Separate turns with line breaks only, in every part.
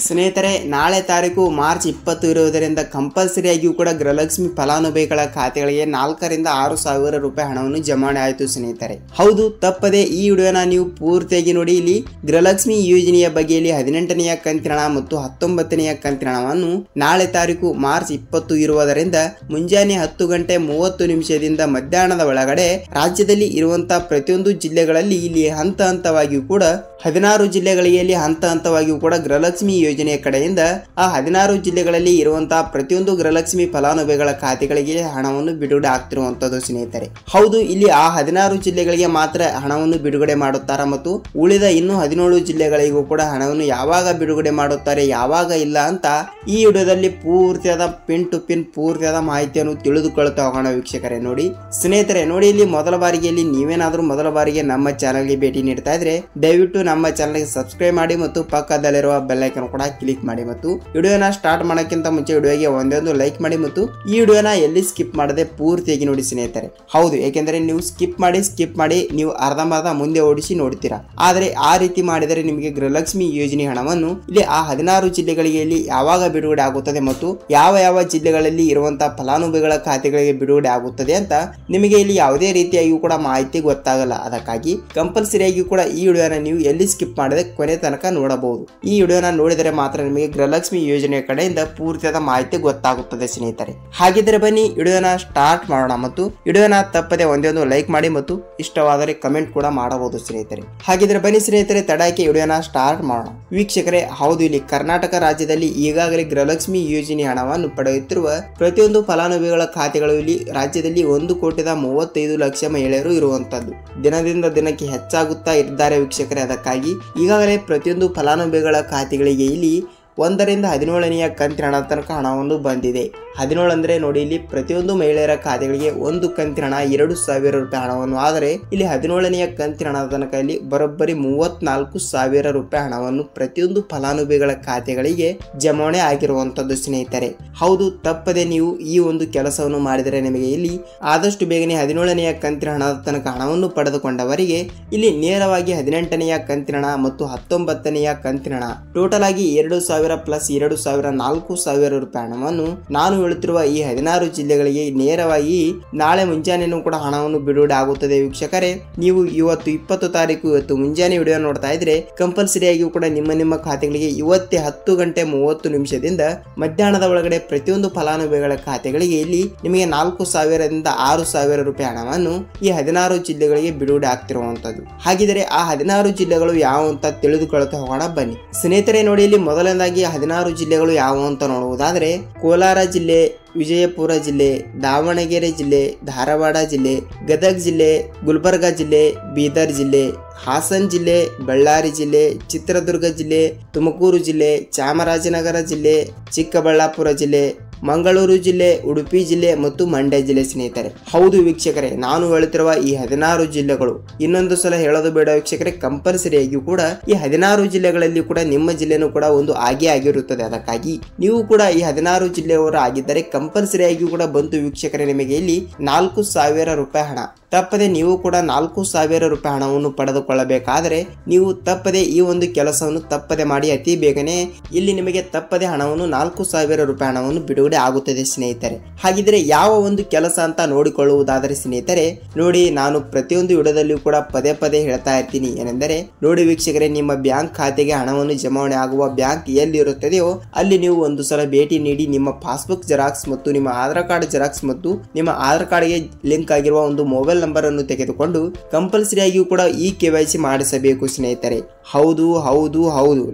ಸ್ನೇಹಿತರೆ, ನಾಳೆ ತಾರೀಕು ಮಾರ್ಚ್ 20 ಇರುವುದರಿಂದ ಕಂಪಲ್ಸರಿಯಾಗಿಯೂ ಕೂಡ ಗೃಹಲಕ್ಷ್ಮಿ ಫಲಾನುಭವಿಗಳ ಖಾತೆಗಳಿಗೆ 4 ರಿಂದ 6 ಸಾವಿರ ರೂಪಾಯಿ ಹಣವನ್ನು ಜಮಾವಣೆ ಆಯಿತು ಸ್ನೇಹಿತರೆ. ಹೌದು, ತಪ್ಪದೆ ಈ ವಿಡಿಯೋನ ನೀವು ಪೂರ್ತಿಯಾಗಿ ನೋಡಿ. ಇಲ್ಲಿ ಗೃಹಲಕ್ಷ್ಮಿ ಯೋಜನೆಯ ಬಗ್ಗೆಯಲ್ಲಿ 18ನೆಯ ಕಂತಿನ ಹಣ ಮತ್ತು 19ನೆಯ ಕಂತಿನ ಹಣವನ್ನು ನಾಳೆ ತಾರೀಕು ಮಾರ್ಚ್ 20 ಇರುವುದರಿಂದ ಮುಂಜಾನೆ 10 ಗಂಟೆ 30 ನಿಮಿಷದಿಂದ ಮಧ್ಯಾಹ್ನದ ಒಳಗಡೆ ರಾಜ್ಯದಲ್ಲಿ ಇರುವಂತಹ ಪ್ರತಿಯೊಂದು ಜಿಲ್ಲೆಗಳಲ್ಲಿ ಇಲ್ಲಿ ಹಂತ ಹಂತವಾಗಿಯೂ ಕೂಡ 16 ಜಿಲ್ಲೆಗಳಿಗೆ ಹಂತ ಹಂತವಾಗಿಯೂ ಕೂಡ ಗೃಹಲಕ್ಷ್ಮಿ ಯೋಜನೆಯ ಕಡೆಯಿಂದ ಆ 16 ಜಿಲ್ಲೆಗಳಲ್ಲಿ ಇರುವಂತಹ ಪ್ರತಿಯೊಂದು ಗೃಹಲಕ್ಷ್ಮಿ ಫಲಾನುಭವಿಗಳ ಖಾತೆಗಳಿಗೆ ಹಣವನ್ನು ಬಿಡುಗಡೆ ಆಗ್ತಿರುವಂತದ್ದು ಸ್ನೇಹಿತರೆ. ಹೌದು, ಇಲ್ಲಿ ಆ 16 ಜಿಲ್ಲೆಗಳಿಗೆ ಮಾತ್ರ ಹಣವನ್ನು ಬಿಡುಗಡೆ ಮಾಡುತ್ತಾರೆ ಮತ್ತು ಉಳಿದ ಇನ್ನು 17 ಜಿಲ್ಲೆಗಳಿಗೂ ಕೂಡ ಹಣವನ್ನು ಯಾವಾಗ ಬಿಡುಗಡೆ ಮಾಡುತ್ತಾರೆ ಯಾವಾಗ ಇಲ್ಲ ಅಂತ ಈ ವಿಡಿಯೋದಲ್ಲಿ ಪೂರ್ತಿಯಾದ ಪಿನ್ ಟು ಪಿನ್ ಪೂರ್ತಿಯಾದ ಮಾಹಿತಿಯನ್ನು ತಿಳಿದುಕೊಳ್ಳುತ್ತಾ ಹೋಗೋಣ ವೀಕ್ಷಕರೇ. ನೋಡಿ ಸ್ನೇಹಿತರೆ, ನೋಡಿ ಇಲ್ಲಿ ಮೊದಲ ಬಾರಿಗೆ ನೀವೇನಾದ್ರೂ ಮೊದಲ ಬಾರಿಗೆ ನಮ್ಮ ಚಾನಲ್ಗೆ ಭೇಟಿ ನೀಡ್ತಾ ಇದ್ರೆ ದಯವಿಟ್ಟು ನಮ್ಮ ಚಾನಲ್ಗೆ ಸಬ್ಸ್ಕ್ರೈಬ್ ಮಾಡಿ ಮತ್ತು ಪಕ್ಕದಲ್ಲಿರುವ ಬೆಲ್ ಐಕಾನ್ ಕೂಡ ಕ್ಲಿಕ್ ಮಾಡಿ ಮತ್ತು ವಿಡಿಯೋನ ಸ್ಟಾರ್ಟ್ ಮಾಡೋಕ್ಕಿಂತ ಮುಂಚೆ ವಿಡಿಯೋಗೆ ಒಂದೊಂದು ಲೈಕ್ ಮಾಡಿ ಮತ್ತು ಈ ವಿಡಿಯೋನ ಎಲ್ಲಿ ಸ್ಕಿಪ್ ಮಾಡದೆ ಪೂರ್ತಿಯಾಗಿ ನೋಡಿ ಸ್ನೇಹಿತರೆ. ಹೌದು, ಏಕೆಂದರೆ ನೀವು ಸ್ಕಿಪ್ ಮಾಡಿ ನೀವು ಅರ್ಧಂಬರ್ಧ ಮುಂದೆ ಓಡಿಸಿ ನೋಡ್ತೀರಾ. ಆದರೆ ಆ ರೀತಿ ಮಾಡಿದರೆ ನಿಮಗೆ ಗೃಹಲಕ್ಷ್ಮಿ ಯೋಜನೆ ಹಣವನ್ನು ಇಲ್ಲಿ ಆ 16 ಜಿಲ್ಲೆಗಳಿಗೆ ಯಾವಾಗ ಬಿಡುಗಡೆ ಆಗುತ್ತದೆ ಮತ್ತು ಯಾವ ಜಿಲ್ಲೆಗಳಲ್ಲಿ ಇರುವಂತಹ ಫಲಾನುಭವಿಗಳ ಖಾತೆಗಳಿಗೆ ಬಿಡುಗಡೆ ಆಗುತ್ತದೆ ಅಂತ ನಿಮಗೆ ಇಲ್ಲಿ ಯಾವುದೇ ರೀತಿಯಾಗಿಯೂ ಕೂಡ ಮಾಹಿತಿ ಗೊತ್ತಾಗಲ್ಲ. ಅದಕ್ಕಾಗಿ ಕಂಪಲ್ಸರಿಯಾಗಿ ಕೂಡ ಈ ವಿಡಿಯೋನ ನೀವು ಎಲ್ಲಿ ಸ್ಕಿಪ್ ಮಾಡದೆ ಕೊನೆ ತನಕ ನೋಡಬಹುದು. ಈ ವಿಡಿಯೋನ ನೋಡಿದರೆ ಮಾತ್ರ ನಿಮಗೆ ಗೃಹಲಕ್ಷ್ಮಿ ಯೋಜನೆಯ ಕಡೆಯಿಂದ ಪೂರ್ತಿಯಾದ ಮಾಹಿತಿ ಗೊತ್ತಾಗುತ್ತದೆ ಸ್ನೇಹಿತರೆ. ಹಾಗಿದ್ರೆ ಬನ್ನಿ ವಿಡಿಯೋನ ಸ್ಟಾರ್ಟ್ ಮಾಡೋಣ ಮತ್ತು ವಿಡಿಯೋನ ತಪ್ಪದೆ ಒಂದೊಂದು ಲೈಕ್ ಮಾಡಿ ಮತ್ತು ಇಷ್ಟವಾದರೆ ಕಮೆಂಟ್ ಕೂಡ ಮಾಡಬಹುದು ಸ್ನೇಹಿತರೆ. ಹಾಗಿದ್ರೆ ಬನ್ನಿ ಸ್ನೇಹಿತರೆ, ತಡಕ್ಕೆ ವಿಡಿಯೋನ ಸ್ಟಾರ್ಟ್ ಮಾಡೋಣ ವೀಕ್ಷಕರೇ. ಹೌದು, ಇಲ್ಲಿ ಕರ್ನಾಟಕ ರಾಜ್ಯದಲ್ಲಿ ಈಗಾಗಲೇ ಗೃಹಲಕ್ಷ್ಮಿ ಯೋಜನೆ ಹಣವನ್ನು ಪಡೆಯುತ್ತಿರುವ ಪ್ರತಿಯೊಂದು ಫಲಾನುಭವಿಗಳ ಖಾತೆಗಳು ಇಲ್ಲಿ ರಾಜ್ಯದಲ್ಲಿ 1,35,00,000 ಮಹಿಳೆಯರು ಇರುವಂತದ್ದು. ದಿನದಿಂದ ದಿನಕ್ಕೆ ಹೆಚ್ಚಾಗುತ್ತಾ ಇದ್ದಾರೆ ವೀಕ್ಷಕರೇ. ಅದಕ್ಕಾಗಿ ಈಗಾಗಲೇ ಪ್ರತಿಯೊಂದು ಫಲಾನುಭವಿಗಳ ಖಾತೆಗಳಿಗೆ ಇಲ್ಲಿ 1 ರಿಂದ 17ನೆಯ ಕಂತಿನ ಹಣ ತನಕ ಹಣವನ್ನು ಬಂದಿದೆ. 17 ಅಂದ್ರೆ ನೋಡಿ, ಇಲ್ಲಿ ಪ್ರತಿಯೊಂದು ಮಹಿಳೆಯರ ಖಾತೆಗಳಿಗೆ ಒಂದು ಕಂತಿನ ಹಣ 2,000 ರೂಪಾಯಿ ಹಣವನ್ನು, ಆದರೆ ಇಲ್ಲಿ 17ನೆಯ ಕಂತಿನ ಹಣದ ತನಕ ಇಲ್ಲಿ ಬರೋಬ್ಬರಿ 34,000 ರೂಪಾಯಿ ಹಣವನ್ನು ಪ್ರತಿಯೊಂದು ಫಲಾನುಭವಿಗಳ ಖಾತೆಗಳಿಗೆ ಜಮಾವಣೆ ಆಗಿರುವಂತದ್ದು ಸ್ನೇಹಿತರೆ. ಹೌದು, ತಪ್ಪದೆ ನೀವು ಈ ಒಂದು ಕೆಲಸವನ್ನು ಮಾಡಿದರೆ ನಿಮಗೆ ಇಲ್ಲಿ ಆದಷ್ಟು ಬೇಗನೆ 17ನೆಯ ಕಂತಿನ ಹಣದ ತನಕ ಹಣವನ್ನು ಪಡೆದುಕೊಂಡವರಿಗೆ ಇಲ್ಲಿ ನೇರವಾಗಿ 18ನೆಯ ಕಂತಿನ ಹಣ ಮತ್ತು 19ನೆಯ ಕಂತಿನ ಹಣ ಟೋಟಲ್ ಆಗಿ 2,000 ಪ್ಲಸ್ 2,000 4,000 ರೂಪಾಯಿ ಹಣವನ್ನು ನಾನು ಹೇಳುತ್ತಿರುವ ಈ 16 ಜಿಲ್ಲೆಗಳಿಗೆ ನೇರವಾಗಿ ನಾಳೆ ಮುಂಜಾನೆನೂ ಕೂಡ ಹಣವನ್ನು ಬಿಡುಗಡೆ ಆಗುತ್ತದೆ ವೀಕ್ಷಕರೇ. ನೀವು ಇವತ್ತು 20 ತಾರೀಕು ಇವತ್ತು ಮುಂಜಾನೆ ವಿಡಿಯೋ ನೋಡ್ತಾ ಇದ್ರೆ ಕಂಪಲ್ಸರಿಯಾಗಿಯೂ ಕೂಡ ನಿಮ್ಮ ಖಾತೆಗಳಿಗೆ ಇವತ್ತೇ 10 ಗಂಟೆ 30 ನಿಮಿಷದಿಂದ ಮಧ್ಯಾಹ್ನದ ಒಳಗಡೆ ಪ್ರತಿಯೊಂದು ಫಲಾನುಭವಿಗಳ ಖಾತೆಗಳಿಗೆ ಇಲ್ಲಿ ನಿಮಗೆ 4,000 ರಿಂದ 6,000 ರೂಪಾಯಿ ಹಣವನ್ನು ಈ 16 ಜಿಲ್ಲೆಗಳಿಗೆ ಬಿಡುಗಡೆ ಆಗ್ತಿರುವಂತದ್ದು. ಹಾಗಿದ್ರೆ ಆ 16 ಜಿಲ್ಲೆಗಳು ಯಾವ ಅಂತ ತಿಳಿದುಕೊಳ್ಳುತ್ತಾ ಹೋಗೋಣ ಬನ್ನಿ ಸ್ನೇಹಿತರೆ. ನೋಡಿ, ಇಲ್ಲಿ ಮೊದಲನೇದಾಗಿ 16 ಜಿಲ್ಲೆಗಳು ಯಾವುವು ಅಂತ ನೋಡುವುದಾದರೆ ಕೋಲಾರ ಜಿಲ್ಲೆ, ವಿಜಯಪುರ ಜಿಲ್ಲೆ, ದಾವಣಗೆರೆ ಜಿಲ್ಲೆ, ಧಾರವಾಡ ಜಿಲ್ಲೆ, ಗದಗ ಜಿಲ್ಲೆ, ಗುಲ್ಬರ್ಗ ಜಿಲ್ಲೆ, ಬೀದರ್ ಜಿಲ್ಲೆ, ಹಾಸನ್ ಜಿಲ್ಲೆ, ಬಳ್ಳಾರಿ ಜಿಲ್ಲೆ, ಚಿತ್ರದುರ್ಗ ಜಿಲ್ಲೆ, ತುಮಕೂರು ಜಿಲ್ಲೆ, ಚಾಮರಾಜನಗರ ಜಿಲ್ಲೆ, ಚಿಕ್ಕಬಳ್ಳಾಪುರ ಜಿಲ್ಲೆ, ಮಂಗಳೂರು ಜಿಲ್ಲೆ, ಉಡುಪಿ ಜಿಲ್ಲೆ ಮತ್ತು ಮಂಡ್ಯ ಜಿಲ್ಲೆ ಸ್ನೇಹಿತರೆ. ಹೌದು ವೀಕ್ಷಕರೇ, ನಾನು ಹೇಳುತ್ತಿರುವ ಈ 16 ಜಿಲ್ಲೆಗಳು ಇನ್ನೊಂದು ಸಲ ಹೇಳೋದು ಬೇಡ ವೀಕ್ಷಕರೇ, ಕಂಪಲ್ಸರಿಯಾಗಿಯೂ ಕೂಡ ಈ 16 ಜಿಲ್ಲೆಗಳಲ್ಲಿ ಕೂಡ ನಿಮ್ಮ ಜಿಲ್ಲೆನೂ ಕೂಡ ಒಂದು ಆಗೇ ಆಗಿರುತ್ತದೆ. ಅದಕ್ಕಾಗಿ ನೀವು ಕೂಡ ಈ 16 ಜಿಲ್ಲೆಯವರು ಆಗಿದ್ದರೆ ಕಂಪಲ್ಸರಿಯಾಗಿಯೂ ಕೂಡ ಬಂತು ವೀಕ್ಷಕರೇ. ನಿಮಗೆ ಇಲ್ಲಿ 4,000 ರೂಪಾಯಿ ಹಣ ತಪ್ಪದೆ ನೀವು ಕೂಡ 4,000 ರೂಪಾಯಿ ಹಣವನ್ನು ಪಡೆದುಕೊಳ್ಳಬೇಕಾದರೆ ನೀವು ತಪ್ಪದೆ ಈ ಒಂದು ಕೆಲಸವನ್ನು ತಪ್ಪದೆ ಮಾಡಿ. ಅತಿ ಬೇಗನೆ ಇಲ್ಲಿ ನಿಮಗೆ ತಪ್ಪದೆ ಹಣವನ್ನು 4,000 ರೂಪಾಯಿ ಹಣವನ್ನು ಬಿಡುಗಡೆ ಆಗುತ್ತದೆ ಸ್ನೇಹಿತರೆ. ಹಾಗಿದ್ರೆ ಯಾವ ಒಂದು ಕೆಲಸ ಅಂತ ನೋಡಿಕೊಳ್ಳುವುದಾದರೆ ಸ್ನೇಹಿತರೆ, ನೋಡಿ, ನಾನು ಪ್ರತಿಯೊಂದು ವಿಡಿಯೋದಲ್ಲಿಯೂ ಕೂಡ ಪದೇ ಹೇಳ್ತಾ ಇರ್ತೀನಿ. ಏನೆಂದರೆ ನೋಡಿ ವೀಕ್ಷಕರೇ, ನಿಮ್ಮ ಬ್ಯಾಂಕ್ ಖಾತೆಗೆ ಹಣವನ್ನು ಜಮಾವಣೆ ಆಗುವ ಬ್ಯಾಂಕ್ ಎಲ್ಲಿ ಇರುತ್ತದೆಯೋ ಅಲ್ಲಿ ನೀವು ಒಂದು ಸಲ ಭೇಟಿ ನೀಡಿ ನಿಮ್ಮ ಪಾಸ್ಬುಕ್ ಜೆರಾಕ್ಸ್ ಮತ್ತು ನಿಮ್ಮ ಆಧಾರ್ ಕಾರ್ಡ್ ಜೆರಾಕ್ಸ್ ಮತ್ತು ನಿಮ್ಮ ಆಧಾರ್ ಕಾರ್ಡ್ಗೆ ಲಿಂಕ್ ಆಗಿರುವ ಒಂದು ಮೊಬೈಲ್ ನಂಬರ್ ಅನ್ನು ತೆಗೆದುಕೊಂಡು ಕಂಪಲ್ಸರಿಯಾಗಿಯೂ ಕೂಡ ಈ KYC ಮಾಡಿಸಬೇಕು ಸ್ನೇಹಿತರೆ. ಹೌದು,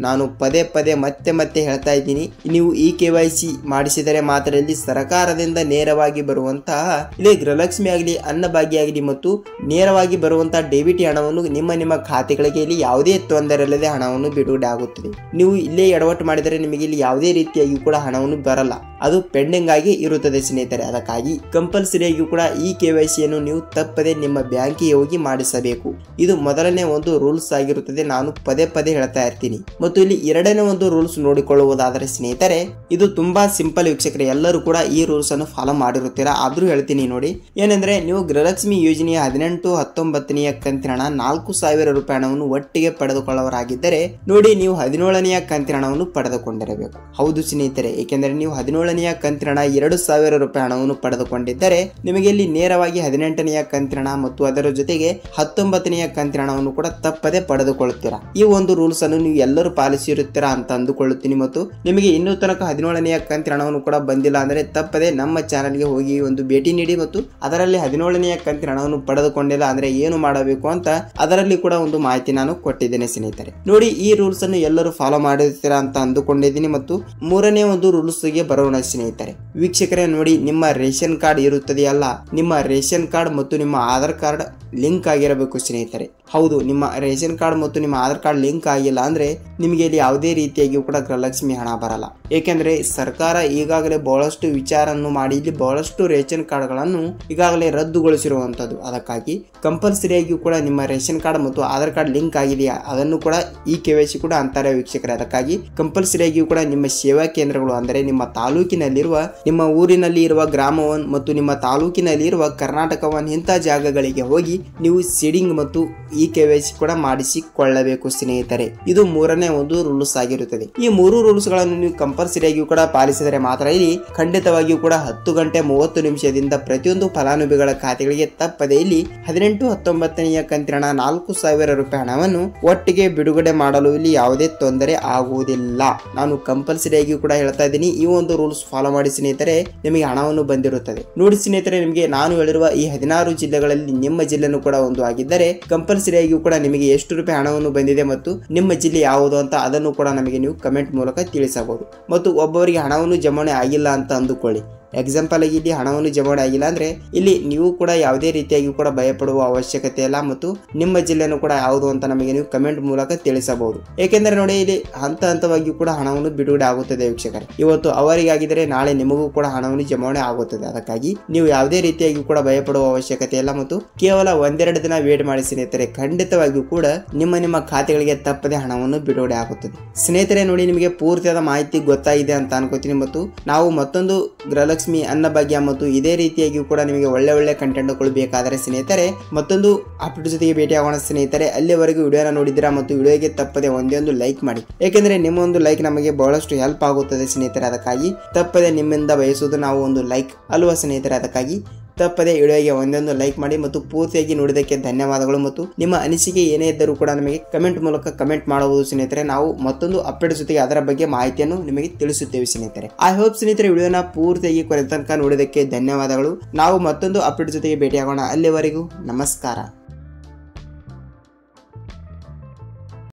ನಾನು ಪದೇ ಮತ್ತೆ ಹೇಳ್ತಾ ಇದ್ದೀನಿ. ನೀವು ಈ KYC ಮಾಡಿಸಿದರೆ ಮಾತ್ರ ಇಲ್ಲಿ ಸರ್ಕಾರದಿಂದ ನೇರವಾಗಿ ಬರುವಂತಹ ಇಲ್ಲಿ ಗೃಹಲಕ್ಷ್ಮಿ ಆಗಲಿ, ಅನ್ನಭಾಗ್ಯ ಆಗಲಿ ಮತ್ತು ನೇರವಾಗಿ ಬರುವಂತಹ ಡೆಬಿಟ್ ಹಣವನ್ನು ನಿಮ್ಮ ಖಾತೆಗಳಿಗೆ ಇಲ್ಲಿ ಯಾವುದೇ ತೊಂದರೆ ಇಲ್ಲದೆ ಹಣವನ್ನು ಬಿಡುಗಡೆ ಆಗುತ್ತದೆ. ನೀವು ಇಲ್ಲೇ ಎಡವಟ್ಟು ಮಾಡಿದರೆ ನಿಮಗೆ ಇಲ್ಲಿ ಯಾವುದೇ ರೀತಿಯಾಗಿ ಕೂಡ ಹಣವನ್ನು ಬರಲ್ಲ. ಅದು ಪೆಂಡಿಂಗ್ ಆಗಿ ಇರುತ್ತದೆ ಸ್ನೇಹಿತರೆ. ಅದಕ್ಕಾಗಿ ಕಂಪಲ್ಸರಿಯಾಗಿ ಕೂಡ ಈ KYC ಯನ್ನು ನೀವು ತಪ್ಪದೆ ನಿಮ್ಮ ಬ್ಯಾಂಕಿಗೆ ಹೋಗಿ ಮಾಡಿಸಬೇಕು. ಇದು ಮೊದಲನೇ ಒಂದು ರೂಲ್ಸ್ ಆಗಿರುತ್ತದೆ, ನಾನು ಪದೇ ಪದೇ ಹೇಳ್ತಾ ಇರ್ತೀನಿ. ಮತ್ತು ಇಲ್ಲಿ ಎರಡನೇ ಒಂದು ರೂಲ್ಸ್ ನೋಡಿಕೊಳ್ಳುವುದಾದರೆ ಸ್ನೇಹಿತರೆ, ಇದು ತುಂಬಾ ಸಿಂಪಲ್ ವೀಕ್ಷಕರೇ, ಎಲ್ಲರೂ ಕೂಡ ಈ ರೂಲ್ಸ್ ಅನ್ನು ಫಾಲೋ ಮಾಡಿರುತ್ತೀರಾ, ಆದ್ರೂ ಹೇಳ್ತೀನಿ ನೋಡಿ. ಏನೆಂದ್ರೆ ನೀವು ಗೃಹಲಕ್ಷ್ಮಿ ಯೋಜನೆಯ 18, 19ನೆಯ ಕಂತಿನ ಹಣ 4,000 ರೂಪಾಯಿ ಹಣವನ್ನು ಒಟ್ಟಿಗೆ ಪಡೆದುಕೊಳ್ಳುವರಾಗಿದ್ದರೆ ನೋಡಿ, ನೀವು 17ನೆಯ ಕಂತಿನ ಹಣವನ್ನು ಪಡೆದುಕೊಂಡಿರಬೇಕು. ಹೌದು ಸ್ನೇಹಿತರೆ, ಏಕೆಂದರೆ ನೀವು 17ನೆಯ ಕಂತಿನ ಹಣ 2,000 ರೂಪಾಯಿ ಹಣವನ್ನು ಪಡೆದುಕೊಂಡಿದ್ದರೆ ನಿಮಗೆ ಇಲ್ಲಿ ನೇರವಾಗಿ 18ನೆಯ ಕಂತಿನ ಹಣ ಮತ್ತು ಅದರ ಜೊತೆಗೆ 19ನೆಯ ಕಂತಿನ ಹಣವನ್ನು ಕೂಡ ತಪ್ಪದೆ ಪಡೆದುಕೊಳ್ಳುತ್ತೀರಾ. ಈ ಒಂದು ರೂಲ್ಸ್ ಅನ್ನು ನೀವು ಎಲ್ಲರೂ ಪಾಲಿಸಿರುತ್ತೀರಾ ಅಂತ ಅಂದುಕೊಳ್ಳುತ್ತೀನಿ. ಮತ್ತು ನಿಮಗೆ ಇನ್ನೂ ತನಕ 17ನೆಯ ಕಂತಿನ ಹಣವನ್ನು ಕೂಡ ಬಂದಿಲ್ಲ ಅಂದ್ರೆ ತಪ್ಪದೆ ನಮ್ಮ ಚಾನೆಲ್ಗೆ ಹೋಗಿ ಒಂದು ಭೇಟಿ ನೀಡಿ ಮತ್ತು ಅದರಲ್ಲಿ 17ನೆಯ ಕಂತಿನ ಹಣವನ್ನು ಪಡೆದುಕೊಂಡಿಲ್ಲ ಅಂದ್ರೆ ಏನು ಮಾಡಬೇಕು ಅಂತ ಅದರಲ್ಲಿ ಕೂಡ ಒಂದು ಮಾಹಿತಿ ನಾನು ಕೊಟ್ಟಿದ್ದೇನೆ ಸ್ನೇಹಿತರೆ. ನೋಡಿ, ಈ ರೂಲ್ಸ್ ಅನ್ನು ಎಲ್ಲರೂ ಫಾಲೋ ಮಾಡಿರ್ತೀರಾ ಅಂತ ಅಂದುಕೊಂಡಿದ್ದೀನಿ. ಮತ್ತು ಮೂರನೇ ಒಂದು ರೂಲ್ಸ್ ಗೆ ಬರೋಣ ಸ್ನೇಹಿತರೆ. ವೀಕ್ಷಕರೇ ನೋಡಿ, ನಿಮ್ಮ ರೇಷನ್ ಕಾರ್ಡ್ ಇರುತ್ತದೆಯಲ್ಲ, ನಿಮ್ಮ ರೇಷನ್ ಕಾರ್ಡ್ ಮತ್ತು ನಿಮ್ಮ ಆಧಾರ್ ಕಾರ್ಡ್ ಲಿಂಕ್ ಆಗಿರಬೇಕು ಸ್ನೇಹಿತರೆ. ಹೌದು, ನಿಮ್ಮ ರೇಷನ್ ಕಾರ್ಡ್ ಮತ್ತು ನಿಮ್ಮ ಆಧಾರ್ ಕಾರ್ಡ್ ಲಿಂಕ್ ಆಗಿಲ್ಲ ಅಂದ್ರೆ ನಿಮಗೆ ಇಲ್ಲಿ ಯಾವುದೇ ರೀತಿಯಾಗಿ ಕೂಡ ಗೃಹಲಕ್ಷ್ಮಿ ಹಣ ಬರಲ್ಲ. ಏಕೆಂದ್ರೆ ಸರ್ಕಾರ ಈಗಾಗಲೇ ಬಹಳಷ್ಟು ವಿಚಾರವನ್ನು ಮಾಡಿ ಇಲ್ಲಿ ಬಹಳಷ್ಟು ರೇಷನ್ ಕಾರ್ಡ್ಗಳನ್ನು ಈಗಾಗಲೇ ರದ್ದುಗೊಳಿಸಿರುವಂತದ್ದು. ಅದಕ್ಕಾಗಿ ಕಂಪಲ್ಸರಿಯಾಗಿ ಕೂಡ ನಿಮ್ಮ ರೇಷನ್ ಕಾರ್ಡ್ ಮತ್ತು ಆಧಾರ್ ಕಾರ್ಡ್ ಲಿಂಕ್ ಆಗಿದೆಯಾ ಅದನ್ನು ಕೂಡ ಈ KYC ಕೂಡ ಅಂತಾರೆ ವೀಕ್ಷಕರೇ. ಅದಕ್ಕಾಗಿ ಕಂಪಲ್ಸರಿಯಾಗಿ ಕೂಡ ನಿಮ್ಮ ಸೇವಾ ಕೇಂದ್ರಗಳು ಅಂದರೆ ನಿಮ್ಮ ತಾಲೂಕಿನಲ್ಲಿರುವ, ನಿಮ್ಮ ಊರಿನಲ್ಲಿ ಇರುವ ಗ್ರಾಮ 1 ಮತ್ತು ನಿಮ್ಮ ತಾಲೂಕಿನಲ್ಲಿ ಇರುವ ಕರ್ನಾಟಕ 1 ಇಂಥ ಜಾಗಗಳಿಗೆ ಹೋಗಿ ನೀವು ಸೀಡಿಂಗ್ ಮತ್ತು ಈ KYC ಕೂಡ ಮಾಡಿಸಿಕೊಳ್ಳಬೇಕು ಸ್ನೇಹಿತರೆ. ಇದು ಮೂರನೇ ಒಂದು ರೂಲ್ಸ್ ಆಗಿರುತ್ತದೆ. ಈ ಮೂರು ರೂಲ್ಸ್ ಗಳನ್ನು ನೀವು ಕಂಪಲ್ಸರಿಯಾಗಿ ಕೂಡ ಪಾಲಿಸಿದರೆ ಮಾತ್ರ ಇಲ್ಲಿ ಖಂಡಿತವಾಗಿಯೂ ಕೂಡ 10 ಗಂಟೆ 30 ನಿಮಿಷದಿಂದ ಪ್ರತಿಯೊಂದು ಫಲಾನುಭವಿಗಳ ಖಾತೆಗಳಿಗೆ ತಪ್ಪದೆ ಇಲ್ಲಿ 18, 19ನೆಯ ಕಂತಿನ ಹಣ 4,000 ರೂಪಾಯಿ ಹಣವನ್ನು ಒಟ್ಟಿಗೆ ಬಿಡುಗಡೆ ಮಾಡಲು ಇಲ್ಲಿ ಯಾವುದೇ ತೊಂದರೆ ಆಗುವುದಿಲ್ಲ. ನಾನು ಕಂಪಲ್ಸರಿಯಾಗಿ ಕೂಡ ಹೇಳ್ತಾ ಇದ್ದೀನಿ, ಈ ಒಂದು ರೂಲ್ಸ್ ಫಾಲೋ ಮಾಡಿ ಸ್ನೇಹಿತರೆ, ನಿಮಗೆ ಹಣವನ್ನು ಬಂದಿರುತ್ತದೆ. ನೋಡಿ ಸ್ನೇಹಿತರೆ, ನಿಮಗೆ ನಾನು ಹೇಳಿರುವ ಈ 16 ಜಿಲ್ಲೆಗಳಲ್ಲಿ ನಿಮ್ಮ ಜಿಲ್ಲೆನೂ ಕೂಡ ಒಂದು ಆಗಿದ್ದರೆ ಕಂಪಲ್ಸರಿಯಾಗಿ ಕೂಡ ನಿಮಗೆ ಎಷ್ಟು ರೂಪಾಯಿ ಹಣವನ್ನು ಬಂದಿದೆ ಮತ್ತು ನಿಮ್ಮ ಜಿಲ್ಲೆ ಯಾವುದು ಅಂತ ಅದನ್ನು ಕೂಡ ನಮಗೆ ನೀವು ಕಮೆಂಟ್ ಮೂಲಕ ತಿಳಿಸಬಹುದು. ಮತ್ತು ಒಬ್ಬರಿಗೆ ಹಣವನ್ನು ಜಮಾವಣೆ ಆಗಿಲ್ಲ ಅಂತ ಅಂದುಕೊಳ್ಳಿ, ಎಕ್ಸಾಂಪಲ್ ಆಗಿ ಇಲ್ಲಿ ಹಣವನ್ನು ಜಮಾವಣೆ ಆಗಿಲ್ಲ ಅಂದ್ರೆ ಇಲ್ಲಿ ನೀವು ಕೂಡ ಯಾವುದೇ ರೀತಿಯಾಗಿ ಕೂಡ ಭಯಪಡುವ ಅವಶ್ಯಕತೆ ಇಲ್ಲ. ಮತ್ತು ನಿಮ್ಮ ಜಿಲ್ಲೆನೂ ಕೂಡ ಯಾವುದು ಅಂತ ನಮಗೆ ನೀವು ಕಮೆಂಟ್ ಮೂಲಕ ತಿಳಿಸಬಹುದು. ಏಕೆಂದರೆ ನೋಡಿ, ಇಲ್ಲಿ ಹಂತ ಹಂತವಾಗಿ ಕೂಡ ಹಣವನ್ನು ಬಿಡುಗಡೆ ಆಗುತ್ತದೆ ವೀಕ್ಷಕರೇ. ಇವತ್ತು ಅವರಿಗಾಗಿದ್ದರೆ ನಾಳೆ ನಿಮಗೂ ಕೂಡ ಹಣವನ್ನು ಜಮಾವಣೆ ಆಗುತ್ತದೆ. ಅದಕ್ಕಾಗಿ ನೀವು ಯಾವುದೇ ರೀತಿಯಾಗಿ ಕೂಡ ಭಯಪಡುವ ಅವಶ್ಯಕತೆ ಇಲ್ಲ. ಮತ್ತು ಕೇವಲ 1-2 ದಿನ ವೇಟ್ ಮಾಡಿ ಸ್ನೇಹಿತರೆ, ಖಂಡಿತವಾಗಿಯೂ ಕೂಡ ನಿಮ್ಮ ಖಾತೆಗಳಿಗೆ ತಪ್ಪದೆ ಹಣವನ್ನು ಬಿಡುಗಡೆ ಆಗುತ್ತದೆ. ಸ್ನೇಹಿತರೆ ನೋಡಿ, ನಿಮಗೆ ಪೂರ್ತಿಯಾದ ಮಾಹಿತಿ ಗೊತ್ತಾಗಿದೆ ಅಂತ ಅನ್ಕೋತೀನಿ. ಮತ್ತು ನಾವು ಮತ್ತೊಂದು ಗೃಹಲಕ್ಷ್ಮಿ ಅನ್ನಭಾಗ್ಯ ಮತ್ತು ಇದೇ ರೀತಿಯಾಗಿ ಕೂಡ ನಿಮಗೆ ಒಳ್ಳೆ ಕಂಟೆಂಟ್ಗಳು ಬೇಕಾದರೆ ಸ್ನೇಹಿತರೆ ಮತ್ತೊಂದು ಅಪ್ಡೇಟ್ ಜೊತೆಗೆ ಭೇಟಿ ಆಗೋಣ ಸ್ನೇಹಿತರೆ. ಅಲ್ಲಿವರೆಗೂ ವಿಡಿಯೋನ ನೋಡಿದ್ದೀರಾ ಮತ್ತು ವಿಡಿಯೋಗೆ ತಪ್ಪದೆ ಒಂದೇ ಲೈಕ್ ಮಾಡಿ, ಏಕೆಂದರೆ ನಿಮ್ಮ ಒಂದು ಲೈಕ್ ನಮಗೆ ಬಹಳಷ್ಟು ಹೆಲ್ಪ್ ಆಗುತ್ತದೆ ಸ್ನೇಹಿತರೆ. ಅದಕ್ಕಾಗಿ ತಪ್ಪದೆ ನಿಮ್ಮಿಂದ ಬಯಸುವುದು ನಾವು ಒಂದು ಲೈಕ್ ಅಲ್ವಾ ಸ್ನೇಹಿತರೆ. ಅದಕ್ಕಾಗಿ ತಪ್ಪದೆ ವಿಡಿಯೋಗೆ ಒಂದೊಂದು ಲೈಕ್ ಮಾಡಿ ಮತ್ತು ಪೂರ್ತಿಯಾಗಿ ನೋಡಿದ್ದಕ್ಕೆ ಧನ್ಯವಾದಗಳು. ಮತ್ತು ನಿಮ್ಮ ಅನಿಸಿಕೆ ಏನೇ ಇದ್ದರೂ ಕೂಡ ನಮಗೆ ಕಮೆಂಟ್ ಮೂಲಕ ಕಮೆಂಟ್ ಮಾಡಬಹುದು ಸ್ನೇಹಿತರೆ. ನಾವು ಮತ್ತೊಂದು ಅಪ್ಡೇಟ್ ಜೊತೆಗೆ ಅದರ ಬಗ್ಗೆ ಮಾಹಿತಿಯನ್ನು ನಿಮಗೆ ತಿಳಿಸುತ್ತೇವೆ ಸ್ನೇಹಿತರೆ. ಐ ಹೋಪ್ ಸ್ನೇಹಿತರೆ ವಿಡಿಯೋನ ಪೂರ್ತಿಯಾಗಿ ಕೊನೆ ತನಕ ನೋಡಿದ್ದಕ್ಕೆ ಧನ್ಯವಾದಗಳು. ನಾವು ಮತ್ತೊಂದು ಅಪ್ಡೇಟ್ ಜೊತೆಗೆ ಭೇಟಿಯಾಗೋಣ. ಅಲ್ಲಿವರೆಗೂ ನಮಸ್ಕಾರ.